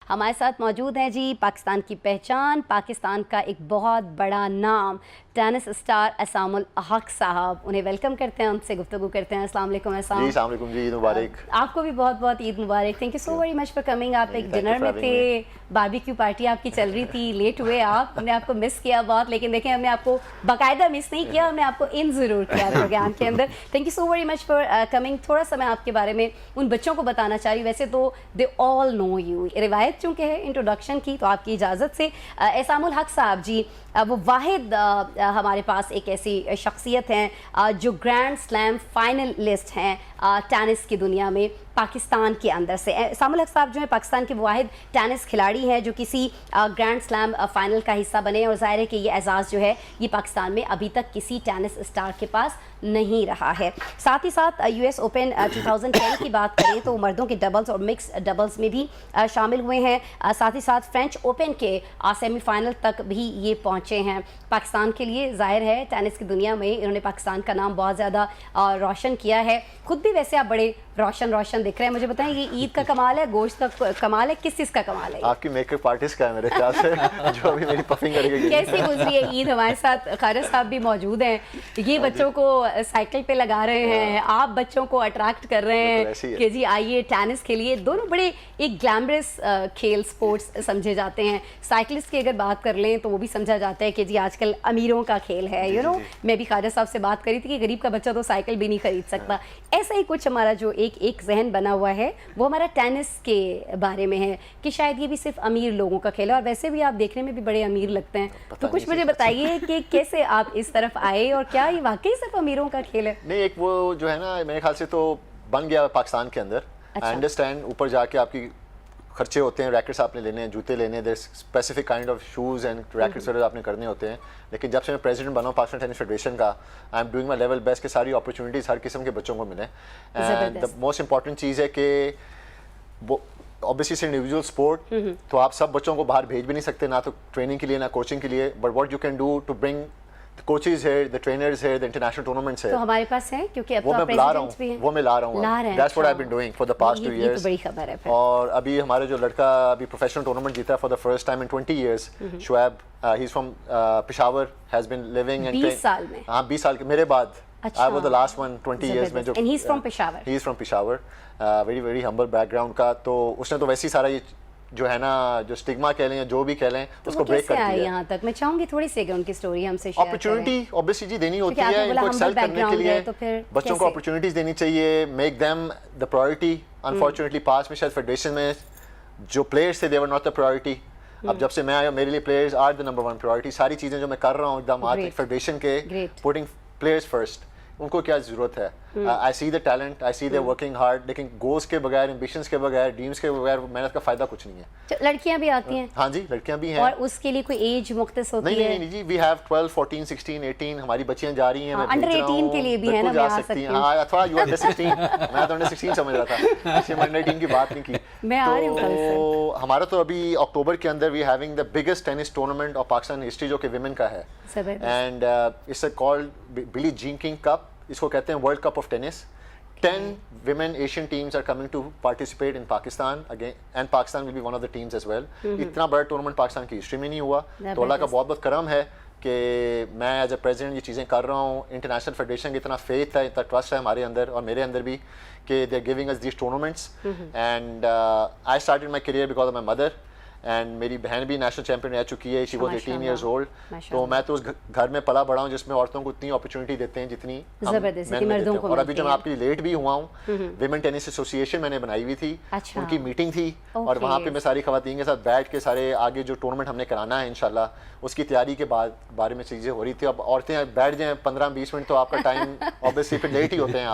हमारे साथ मौजूद हैं जी पाकिस्तान की पहचान, पाकिस्तान का एक बहुत बड़ा नाम, टेनिस स्टार एसामुल हक साहब। उन्हें वेलकम करते हैं, उनसे गुफ्तगू करते हैं। अस्सलाम वालेकुम एसाम। जी अस्सलाम वालेकुम जी, ईद मुबारक। आपको भी बहुत बहुत ईद मुबारक। Thank you so very much for coming. आप एक डिनर में थे, बारबेक्यू पार्टी आपकी चल रही थी, लेट हुए आप, हमने आपको मिस किया बहुत, लेकिन देखें हमने आपको बाकायदा मिस नहीं किया, हमने आपको इन ज़रूर किया प्रोग्राम के अंदर। Thank you so very much for coming. थोड़ा सा मैं आपके बारे में उन बच्चों को बताना चाह रही हूँ। वैसे तो दे ऑल नो यू, रिवायत चूँकि है इंट्रोडक्शन की, तो आपकी इजाज़त से एसामुल हक साहब जी वो वाहिद हमारे पास एक ऐसी शख्सियत हैं जो ग्रैंड स्लैम फाइनलिस्ट हैं टेनिस की दुनिया में पाकिस्तान के अंदर से। एसामुल हक साहब जो है पाकिस्तान के वाहिद टेनिस खिलाड़ी हैं जो किसी ग्रैंड स्लैम फाइनल का हिस्सा बने, और ज़ाहिर है कि ये एजाज़ जो है ये पाकिस्तान में अभी तक किसी टेनिस स्टार के पास नहीं रहा है। साथ ही साथ US ओपन 2010 की बात करें तो मर्दों के डबल्स और मिक्स डबल्स में भी शामिल हुए हैं। साथ ही साथ फ्रेंच ओपन के सेमीफाइनल तक भी ये पहुँचे हैं। पाकिस्तान के लिए ज़ाहिर है टेनिस की दुनिया में इन्होंने पाकिस्तान का नाम बहुत ज़्यादा रोशन किया है। खुद भी वैसे आप बड़े रोशन दिख रहे हैं। मुझे बताएं ये ईद का कमाल है, गोश्त का कमाल है, किस चीज़ का कमाल है? आपकी मेकअप आर्टिस्ट का है मेरे ख्याल से जो अभी मेरी पफिंग करेगी। कैसी गुजरी है ईद? हमारे साथ खारिज साहब भी मौजूद हैं, ये बच्चों को साइकिल पे लगा रहे हैं, आप बच्चों को अट्रैक्ट कर रहे हैं कि जी आइए टेनिस खेलिए। दोनों बड़े एक ग्लैमरस खेल स्पोर्ट्स समझे जाते हैं। साइकिलिस्ट की अगर बात कर लें तो वो भी समझा जाता है कि जी आजकल अमीरों का खेल है। यू नो, मैं भी खारिज साहब से बात करी थी कि गरीब का बच्चा तो साइकिल भी नहीं खरीद सकता। ऐसा ही कुछ हमारा जो एक जहन बना हुआ है वो हमारा टेनिस के बारे में है कि शायद ये भी सिर्फ अमीर लोगों का खेल है, और वैसे भी आप देखने में भी बड़े अमीर लगते हैं। तो कुछ मुझे बताइए कि कैसे आप इस तरफ आए और क्या ये वाकई सिर्फ अमीरों का खेल है? नहीं, एक वो जो है ना मेरे ख्याल से तो बन गया पाकिस्तान के अंदर। आई अंडरस्टैंड ऊपर जाके आपकी खर्चे होते हैं, रैकेट्स आपने लेने हैं, जूते लेने हैं, there specific kind of shoes and rackets आपने करने होते हैं। लेकिन जब से मैं प्रेसिडेंट बना हूँ पाकिस्तान टेनिस फेडरेशन का, I am doing my level best कि सारी अपॉर्चुनिटीज़ हर किस्म के बच्चों को मिले। एंड द मोस्ट इंपॉर्टेंट चीज़ है कि वो ऑब्वियसली इट्स इंडिविजुअल स्पोर्ट, तो आप सब बच्चों को बाहर भेज भी नहीं सकते, ना तो ट्रेनिंग के लिए ना कोचिंग के लिए, but what you can do to bring the coaches here, the trainers here, the international tournaments here. तो हमारे पास है क्योंकि अब वो तो मैं ला रहा हूँ, वो मैं ला रहा हूँ। That's what I've been doing for the past 2 years. ये तो बड़ी खबर है फिर। और अभी हमारे जो लड़का अभी प्रोफेशनल टूर्नामेंट जीता for the first time in 20 years, Shoaib, he's from Peshawar, has been living and 20 साल में? हाँ 20 साल के मेरे बाद। I was the last one 20 years में जो। And he's from Peshawar. He is from Peshawar, very humble background का। तो उसने तो वैसे ही सारा ये जो है ना जो स्टिग्मा कह लें जो भी कह लें उसको ब्रेक कर दिया। यहाँ तक मैं चाहूंगी थोड़ी सी उनकी स्टोरी हमसे शेयर करें। अपॉर्चुनिटी ऑब्वियसली जी देनी होती है इनको एक्सेल करने के लिए, तो बच्चों को अपॉर्चुनिटीज देनी चाहिए, make them the priority. Unfortunately पास में शायद फेडरेशन में जो प्लेयर्स थे they were not the priority. अब जब से मैं आया मेरे लिए players are the number 1 priority. सारी चीजें जो मैं कर रहा हूँ एकदम फेडरेशन के, पुटिंग प्लेयर्स फर्स्ट। उनको क्या जरूरत है? I see the talent, I see they working hard, लेकिन गोल्स के बगैर, एम्बिशंस के बगैर, ड्रीम्स के बगैर मेहनत का फायदा कुछ नहीं है। लड़कियां भी आती हैं? हाँ जी, लड़कियां भी हैं। और उसके लिए कोई एज मुख्तस होती है? नहीं जी, वी हैव 12, 14, 16, 18 हमारी बच्चियां जा रही हैं। मैं अंडर 18 के लिए भी है ना, जा सकती हैं। हाँ थोड़ा यू अंडर 16, मैं तो अंडर 16 समझ रहा था, इसलिए अंडर 18 की बात नहीं की। मैं आ रही हूं कल से। तो हमारा तो अभी अक्टूबर के अंदर we having the biggest tennis tournament of Pakistan history जो कि विमेन का है, and it's called Billie Jean King cup. इसको कहते हैं world cup of tennis. 10 women Asian teams are coming to participate in Pakistan again, and Pakistan will be one of the teams as well. इतना बड़ा tournament Pakistan की history में नहीं हुआ, तो अल्लाह का बहुत बहुत करम है कि मैं एज अ प्रेसिडेंट ये चीज़ें कर रहा हूँ। इंटरनेशनल फेडरेशन की इतना फेथ है, इतना ट्रस्ट है हमारे अंदर और मेरे अंदर भी कि they are giving us these tournaments. And I started my career because of my mother, and मेरी बहन भी नेशनल चैंपियन रह चुकी है, शी वाज 18 इयर्स ओल्ड। तो मैं तो उस घर में पला बड़ा हूँ जिसमें औरतों को उतनी अपॉर्चुनिटी देते हैं जितनी मर्दों को। और अभी जो मैं आपके लिए लेट भी हुआ हूँ, विमेन टेनिस एसोसिएशन मैंने बनाई हुई थी, उनकी मीटिंग थी, और वहाँ पे मैं सारी खवातीन के साथ बैठ के सारे आगे जो टूर्नामेंट हमने कराना है इंशाल्लाह उसकी तैयारी के बारे में चीज़ें हो रही थी। अब औरतें बैठ जाएं 15-20 मिनट तो आपका टाइम ऑब्वियसली फिर लेट ही होते हैं